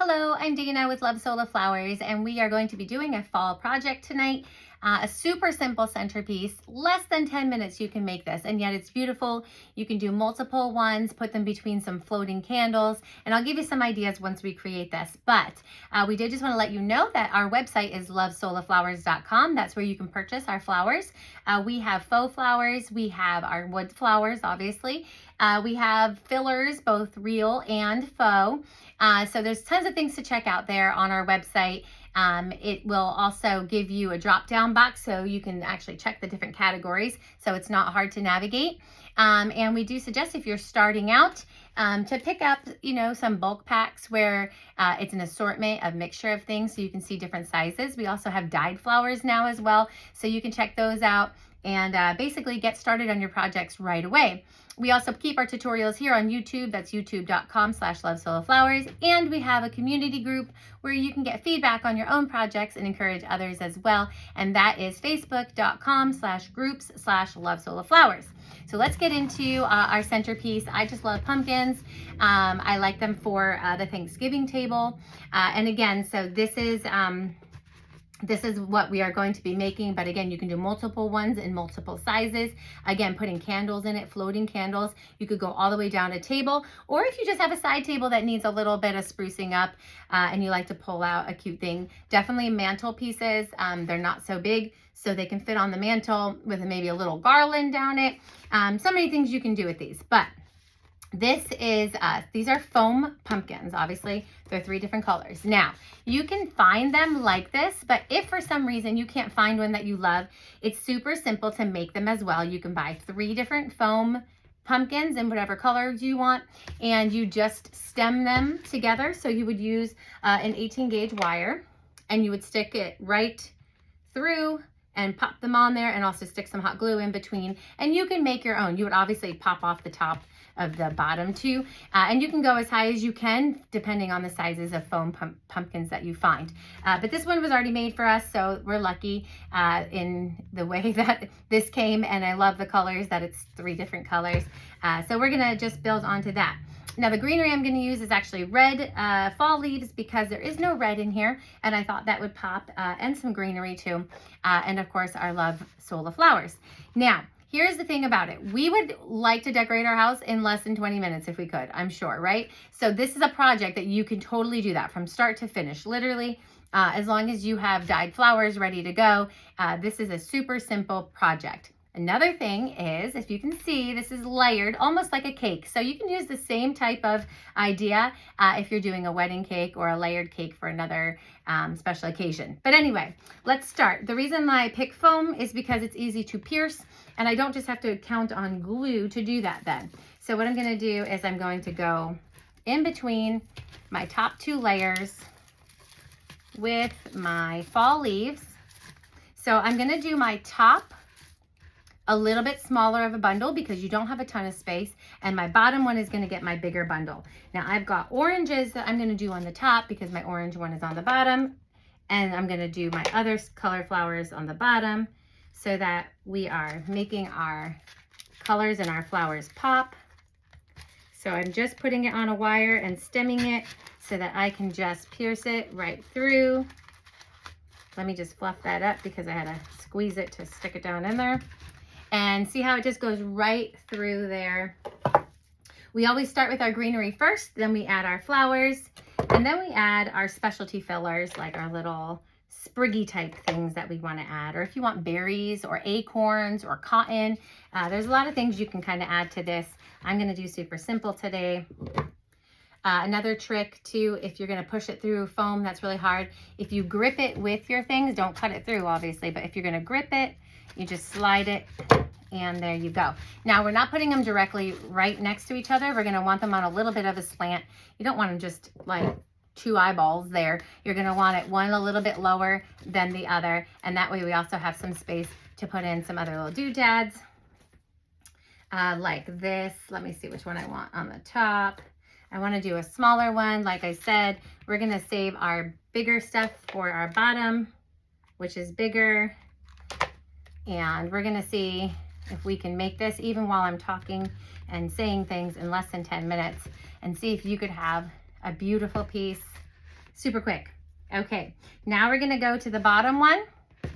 Hello, I'm Dana with Love Sola Flowers, and we are going to be doing a fall project tonight. A super simple centerpiece, less than 10 minutes you can make this, and yet it's beautiful. You can do multiple ones, put them between some floating candles, and I'll give you some ideas once we create this. But we did just want to let you know that our website is lovesolaflowers.com. That's where you can purchase our flowers. We have faux flowers, we have our wood flowers, obviously. We have fillers, both real and faux. So there's tons of things to check out there on our website. It will also give you a drop-down box so you can actually check the different categories, so it's not hard to navigate. And we do suggest, if you're starting out, to pick up, some bulk packs where it's an assortment of mixture of things so you can see different sizes. We also have dyed flowers now as well, so you can check those out and basically get started on your projects right away. We also keep our tutorials here on YouTube. That's youtube.com/lovesolaflowers. And we have a community group where you can get feedback on your own projects and encourage others as well. And that is facebook.com/groups/lovesolaflowers. So let's get into our centerpiece. I just love pumpkins. I like them for the Thanksgiving table. And again, so this is what we are going to be making, but again, you can do multiple ones in multiple sizes. Again, putting candles in it, floating candles. You could go all the way down a table, or if you just have a side table that needs a little bit of sprucing up and you like to pull out a cute thing, definitely mantle pieces. They're not so big, so they can fit on the mantle with maybe a little garland down it. So many things you can do with these, but these are foam pumpkins. Obviously, they're 3 different colors. Now, you can find them like this, but if for some reason you can't find one that you love, it's super simple to make them as well. You can buy 3 different foam pumpkins in whatever colors you want, and you just stem them together. So you would use an 18 gauge wire, and you would stick it right through and pop them on there, and also stick some hot glue in between, and you can make your own. You would obviously pop off the top of the bottom too, and you can go as high as you can depending on the sizes of foam pumpkins that you find. But this one was already made for us, so we're lucky in the way that this came, and I love the colors, that it's 3 different colors. So we're gonna just build onto that. Now, the greenery I'm going to use is actually red fall leaves, because there is no red in here, and I thought that would pop, and some greenery too, and of course our Love Sola flowers. Now, here's the thing about it. We would like to decorate our house in less than 20 minutes if we could, I'm sure, right? So this is a project that you can totally do that from start to finish, literally, as long as you have dyed flowers ready to go. This is a super simple project. Another thing is, if you can see, this is layered, almost like a cake. So you can use the same type of idea if you're doing a wedding cake or a layered cake for another special occasion. But anyway, let's start. The reason I pick foam is because it's easy to pierce, and I don't just have to count on glue to do that then. So what I'm gonna do is I'm going to go in between my top 2 layers with my fall leaves. So I'm gonna do my top a little bit smaller of a bundle because you don't have a ton of space, and my bottom one is going to get my bigger bundle. Now, I've got oranges that I'm going to do on the top because my orange one is on the bottom, and I'm going to do my other color flowers on the bottom so that we are making our colors and our flowers pop. So I'm just putting it on a wire and stemming it so that I can just pierce it right through. Let me just fluff that up because I had to squeeze it to stick it down in there. And see how it just goes right through there. We always start with our greenery first, then we add our flowers, and then we add our specialty fillers, like our little spriggy type things that we want to add. Or if you want berries or acorns or cotton, there's a lot of things you can kind of add to this. I'm going to do super simple today. Another trick too, if you're going to push it through foam, that's really hard. If you grip it with your things, don't cut it through obviously, but if you're going to grip it, you just slide it, and there you go. Now, we're not putting them directly right next to each other. We're going to want them on a little bit of a slant. You don't want them just like 2 eyeballs there. You're going to want it one a little bit lower than the other, and that way we also have some space to put in some other little doodads like this. Let me see which one I want on the top. I want to do a smaller one. Like I said, we're going to save our bigger stuff for our bottom, which is bigger. And we're going to see if we can make this even while I'm talking and saying things in less than 10 minutes, and see if you could have a beautiful piece Super quick. Okay, now we're gonna go to the bottom one,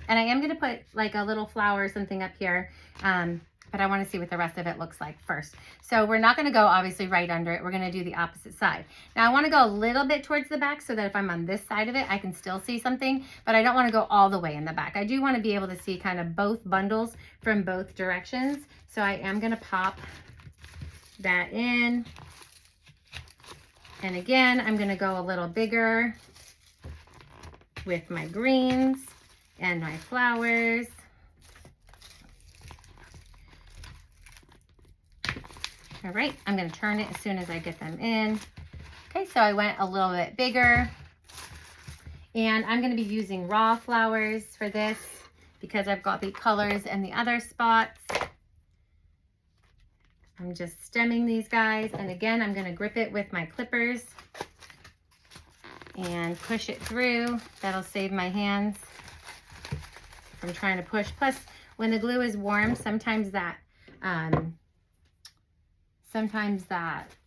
and I am gonna put like a little flower or something up here, but I wanna see what the rest of it looks like first. So we're not gonna go obviously right under it. We're gonna do the opposite side. Now I wanna go a little bit towards the back so that if I'm on this side of it, I can still see something, but I don't wanna go all the way in the back. I do wanna be able to see kind of both bundles from both directions. So I am gonna pop that in. And again, I'm gonna go a little bigger with my greens and my flowers. All right, I'm gonna turn it as soon as I get them in. Okay, so I went a little bit bigger. And I'm gonna be using raw flowers for this because I've got the colors in the other spots. I'm just stemming these guys, and again, I'm gonna grip it with my clippers and push it through. That'll save my hands from trying to push. Plus, when the glue is warm, sometimes that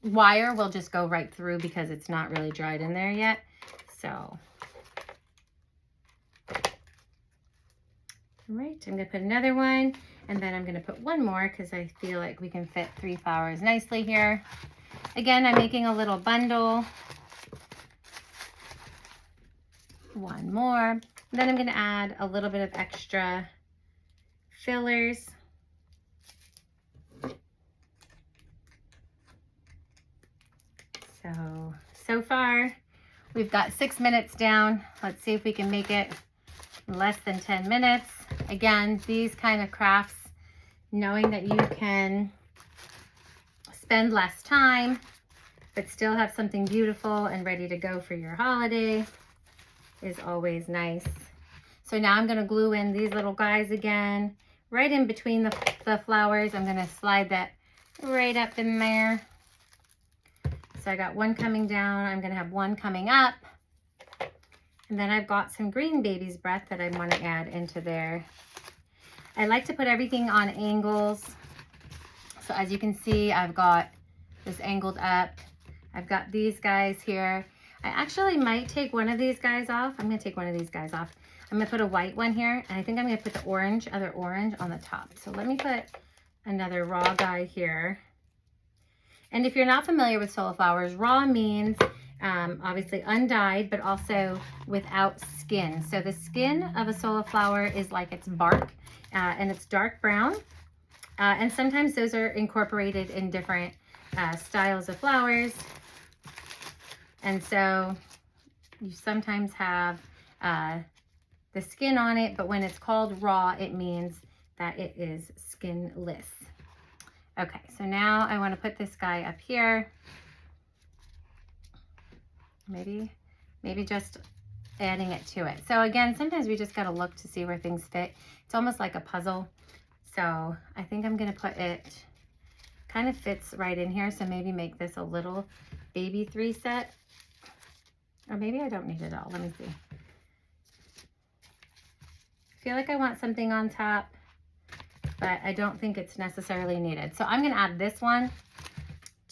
wire will just go right through because it's not really dried in there yet. So, all right, I'm gonna put another one. And then I'm gonna put one more because I feel like we can fit 3 flowers nicely here. Again, I'm making a little bundle. One more. Then I'm gonna add a little bit of extra fillers. So far, we've got 6 minutes down. Let's see if we can make it less than 10 minutes. Again, these kind of crafts, knowing that you can spend less time, but still have something beautiful and ready to go for your holiday is always nice. So now I'm gonna glue in these little guys again, right in between the flowers. I'm gonna slide that right up in there. So I got one coming down, I'm gonna have one coming up. And then I've got some green baby's breath that I want to add into there. I like to put everything on angles. So as you can see, I've got this angled up. I've got these guys here. I actually might take one of these guys off. I'm going to take one of these guys off. I'm going to put a white one here, and I think I'm going to put the other orange on the top. So let me put another raw guy here. And if you're not familiar with solo flowers, raw means obviously undyed, but also without skin. So the skin of a solo flower is like its bark, and it's dark brown. And sometimes those are incorporated in different styles of flowers. And so you sometimes have the skin on it, but when it's called raw, it means that it is skinless. Okay, so now I want to put this guy up here. Maybe just adding it to it. So again, sometimes we just got to look to see where things fit. It's almost like a puzzle. So I think I'm going to put it, kind of fits right in here. So maybe make this a little baby 3 set. Or maybe I don't need it all. Let me see. I feel like I want something on top, but I don't think it's necessarily needed. So I'm going to add this one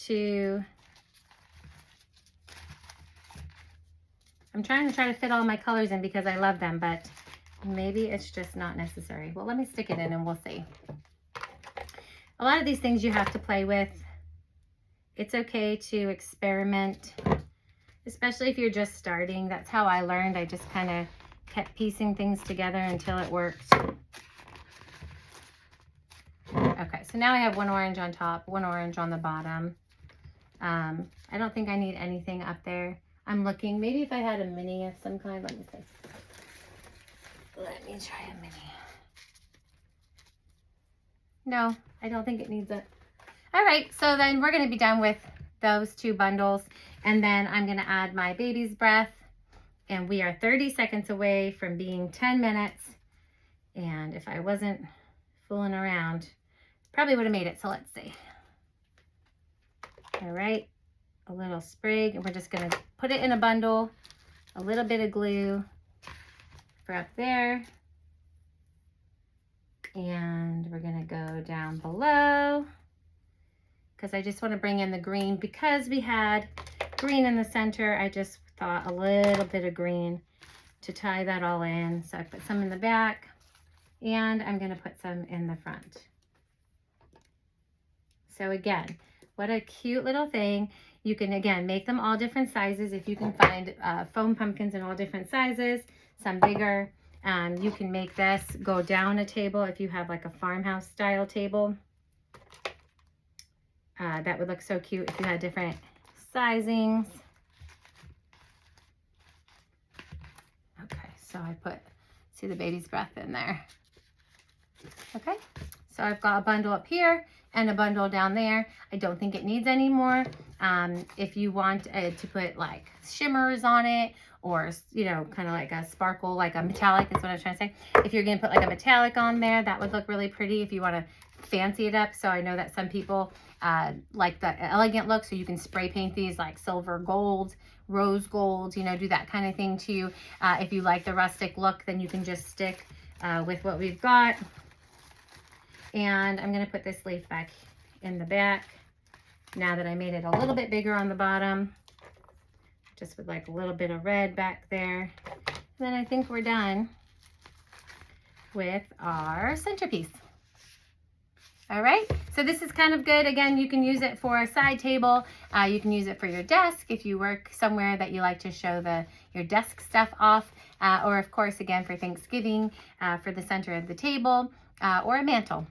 to... I'm trying to fit all my colors in because I love them, but maybe it's just not necessary. Well, let me stick it in and we'll see. A lot of these things you have to play with. It's okay to experiment, especially if you're just starting. That's how I learned. I just kind of kept piecing things together until it worked. Okay, so now I have one orange on top, one orange on the bottom. I don't think I need anything up there. I'm looking, maybe if I had a mini of some kind, let me see. Let me try a mini. No, I don't think it needs it. All right, so then we're gonna be done with those 2 bundles, and then I'm gonna add my baby's breath, and we are 30 seconds away from being 10 minutes. And if I wasn't fooling around, probably would have made it, so let's see. All right. A little sprig, and we're just going to put it in a bundle, a little bit of glue for up there, and we're going to go down below because I just want to bring in the green. Because we had green in the center, I just thought a little bit of green to tie that all in. So I put some in the back and I'm going to put some in the front. So again, what a cute little thing. You can, again, make them all different sizes. If you can find foam pumpkins in all different sizes, some bigger. You can make this go down a table if you have like a farmhouse style table. That would look so cute if you had different sizings. Okay, so I put, see the baby's breath in there. Okay, so I've got a bundle up here and a bundle down there. I don't think it needs any more. If you want to put like shimmers on it, or, you know, kind of like a sparkle, like a metallic, is what I was trying to say. If you're gonna put like a metallic on there, that would look really pretty if you wanna fancy it up. So I know that some people like the elegant look, so you can spray paint these like silver gold, rose gold, you know, do that kind of thing too. If you like the rustic look, then you can just stick with what we've got. And I'm gonna put this leaf back in the back now that I made it a little bit bigger on the bottom, just with like a little bit of red back there. And then I think we're done with our centerpiece. All right, so this is kind of good. Again, you can use it for a side table. You can use it for your desk if you work somewhere that you like to show your desk stuff off. Or of course, again, for Thanksgiving, for the center of the table, or a mantle.